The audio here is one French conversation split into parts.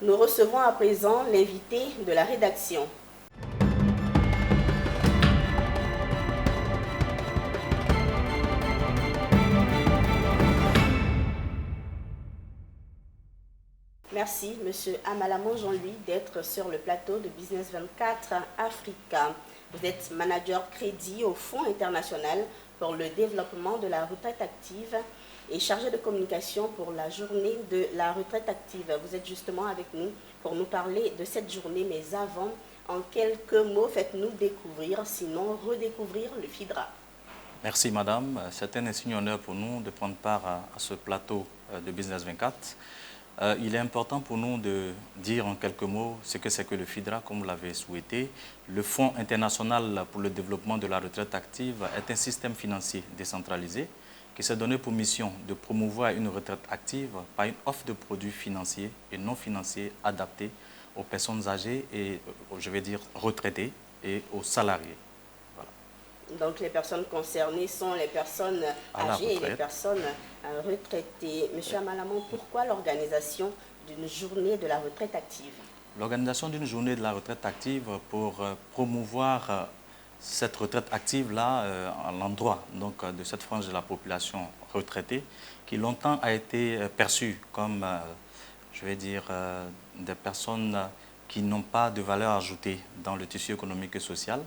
Nous recevons à présent l'invité de la rédaction. Merci, Monsieur Amalamon Jean-Louis, d'être sur le plateau de Business 24 Africa. Vous êtes manager crédit au Fonds international pour le développement de la retraite active et chargé de communication pour la journée de la retraite active. Vous êtes justement avec nous pour nous parler de cette journée, mais avant, en quelques mots, faites-nous découvrir, sinon redécouvrir le FIDRA. Merci Madame, c'est un insigne honneur pour nous de prendre part à ce plateau de Business 24. Il est important pour nous de dire en quelques mots ce que c'est que le FIDRA, comme vous l'avez souhaité. Le Fonds international pour le développement de la retraite active est un système financier décentralisé qui s'est donné pour mission de promouvoir une retraite active par une offre de produits financiers et non financiers adaptés aux personnes âgées et, je vais dire, retraitées et aux salariés. Donc les personnes concernées sont les personnes âgées et les personnes retraitées. Monsieur Amalamon, pourquoi l'organisation d'une journée de la retraite active? L'organisation d'une journée de la retraite active pour promouvoir cette retraite active-là à l'endroit de cette frange de la population retraitée qui longtemps a été perçue comme, je vais dire, des personnes qui n'ont pas de valeur ajoutée dans le tissu économique et social.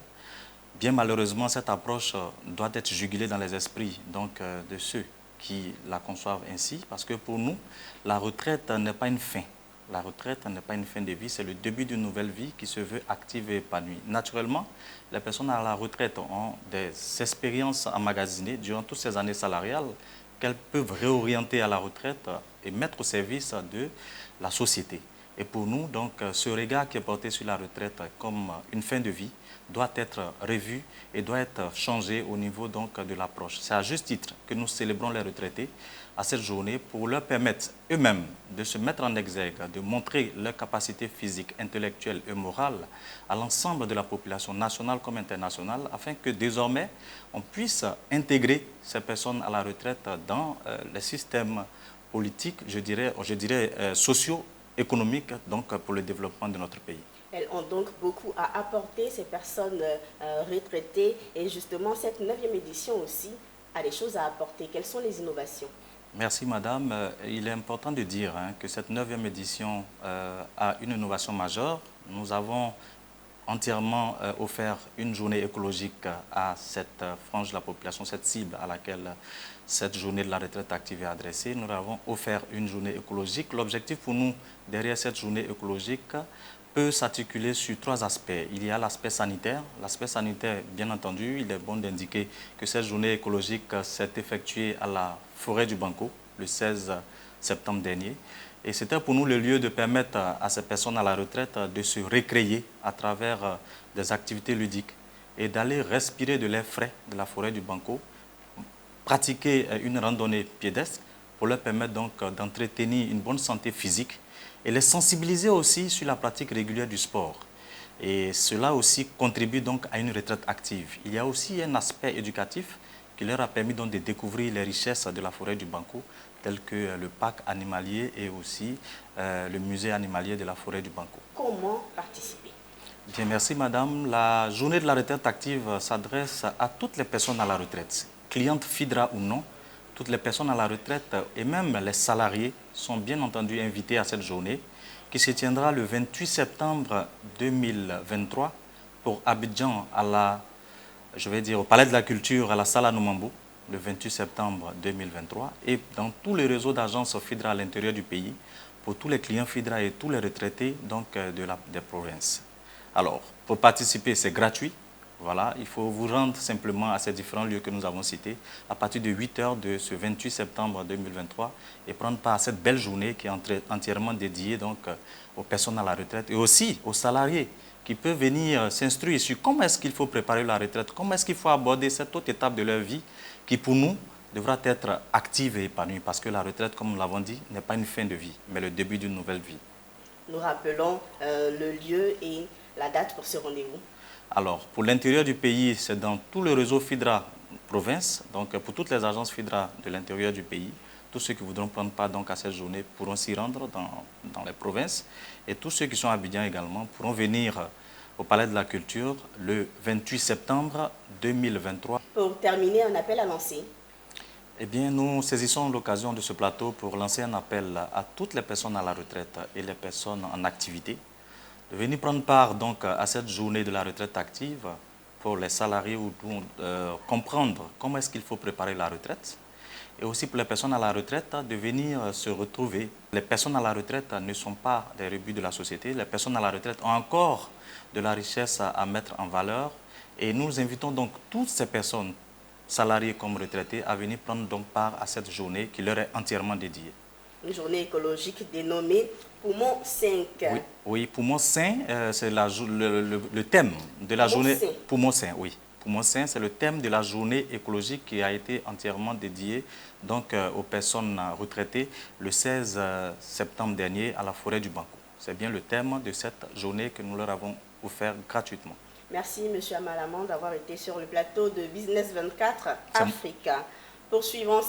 Bien malheureusement, cette approche doit être jugulée dans les esprits de ceux qui la conçoivent ainsi, parce que pour nous, la retraite n'est pas une fin. La retraite n'est pas une fin de vie, c'est le début d'une nouvelle vie qui se veut active et épanouie. Naturellement, les personnes à la retraite ont des expériences emmagasinées durant toutes ces années salariales qu'elles peuvent réorienter à la retraite et mettre au service de la société. Et pour nous, ce regard qui est porté sur la retraite comme une fin de vie doit être revu et doit être changé au niveau de l'approche. C'est à juste titre que nous célébrons les retraités à cette journée pour leur permettre eux-mêmes de se mettre en exergue, de montrer leur capacité physique, intellectuelle et morale à l'ensemble de la population nationale comme internationale, afin que désormais on puisse intégrer ces personnes à la retraite dans les systèmes politiques, je dirais sociaux, économiques, pour le développement de notre pays. Elles ont donc beaucoup à apporter, ces personnes retraitées, et justement cette 9e édition aussi a des choses à apporter. Quelles sont les innovations? Merci Madame. Il est important de dire que cette 9e édition a une innovation majeure. Nous avons entièrement offert une journée écologique à cette frange de la population, cette cible à laquelle cette journée de la retraite active est adressée. Nous avons offert une journée écologique. L'objectif pour nous, derrière cette journée écologique, peut s'articuler sur 3 aspects. Il y a l'aspect sanitaire. L'aspect sanitaire, bien entendu, il est bon d'indiquer que cette journée écologique s'est effectuée à la forêt du Banco le 16 septembre dernier. Et c'était pour nous le lieu de permettre à ces personnes à la retraite de se récréer à travers des activités ludiques et d'aller respirer de l'air frais de la forêt du Banco, pratiquer une randonnée pédestre pour leur permettre d'entretenir une bonne santé physique et les sensibiliser aussi sur la pratique régulière du sport. Et cela aussi contribue à une retraite active. Il y a aussi un aspect éducatif qui leur a permis de découvrir les richesses de la forêt du Banco, telles que le parc animalier et aussi le musée animalier de la forêt du Banco. Comment participer? Bien, merci Madame. La journée de la retraite active s'adresse à toutes les personnes à la retraite, clientes FIDRA ou non. Toutes les personnes à la retraite et même les salariés sont bien entendu invités à cette journée qui se tiendra le 28 septembre 2023 pour Abidjan au Palais de la Culture à la Salle Anoumambou le 28 septembre 2023 et dans tous les réseaux d'agences FIDRA à l'intérieur du pays pour tous les clients FIDRA et tous les retraités des provinces. Alors, pour participer, c'est gratuit. Voilà, il faut vous rendre simplement à ces différents lieux que nous avons cités à partir de 8 h de ce 28 septembre 2023 et prendre part à cette belle journée qui est entièrement dédiée aux personnes à la retraite et aussi aux salariés qui peuvent venir s'instruire sur comment est-ce qu'il faut préparer la retraite, comment est-ce qu'il faut aborder cette autre étape de leur vie qui pour nous devra être active et épanouie parce que la retraite, comme nous l'avons dit, n'est pas une fin de vie, mais le début d'une nouvelle vie. Nous rappelons le lieu et la date pour ce rendez-vous. Alors, pour l'intérieur du pays, c'est dans tout le réseau FIDRA province, donc pour toutes les agences FIDRA de l'intérieur du pays. Tous ceux qui voudront prendre part donc à cette journée pourront s'y rendre dans les provinces. Et tous ceux qui sont à Abidjan également pourront venir au Palais de la Culture le 28 septembre 2023. Pour terminer, un appel à lancer. Eh bien, nous saisissons l'occasion de ce plateau pour lancer un appel à toutes les personnes à la retraite et les personnes en activité de venir prendre part donc à cette journée de la retraite active pour les salariés ou comprendre comment est-ce qu'il faut préparer la retraite. Et aussi pour les personnes à la retraite de venir se retrouver. Les personnes à la retraite ne sont pas des rebuts de la société. Les personnes à la retraite ont encore de la richesse à mettre en valeur. Et nous invitons donc toutes ces personnes, salariés comme retraités, à venir prendre donc part à cette journée qui leur est entièrement dédiée. Une journée écologique dénommée Poumon 5. Oui, oui, Poumon sain, c'est le thème de la journée. Poumon sain, oui. Poumon sain, c'est le thème de la journée écologique qui a été entièrement dédiée donc, aux personnes retraitées le 16 septembre dernier à la forêt du Banco. C'est bien le thème de cette journée que nous leur avons offert gratuitement. Merci, M. Amalaman, d'avoir été sur le plateau de Business 24 Africa. Poursuivons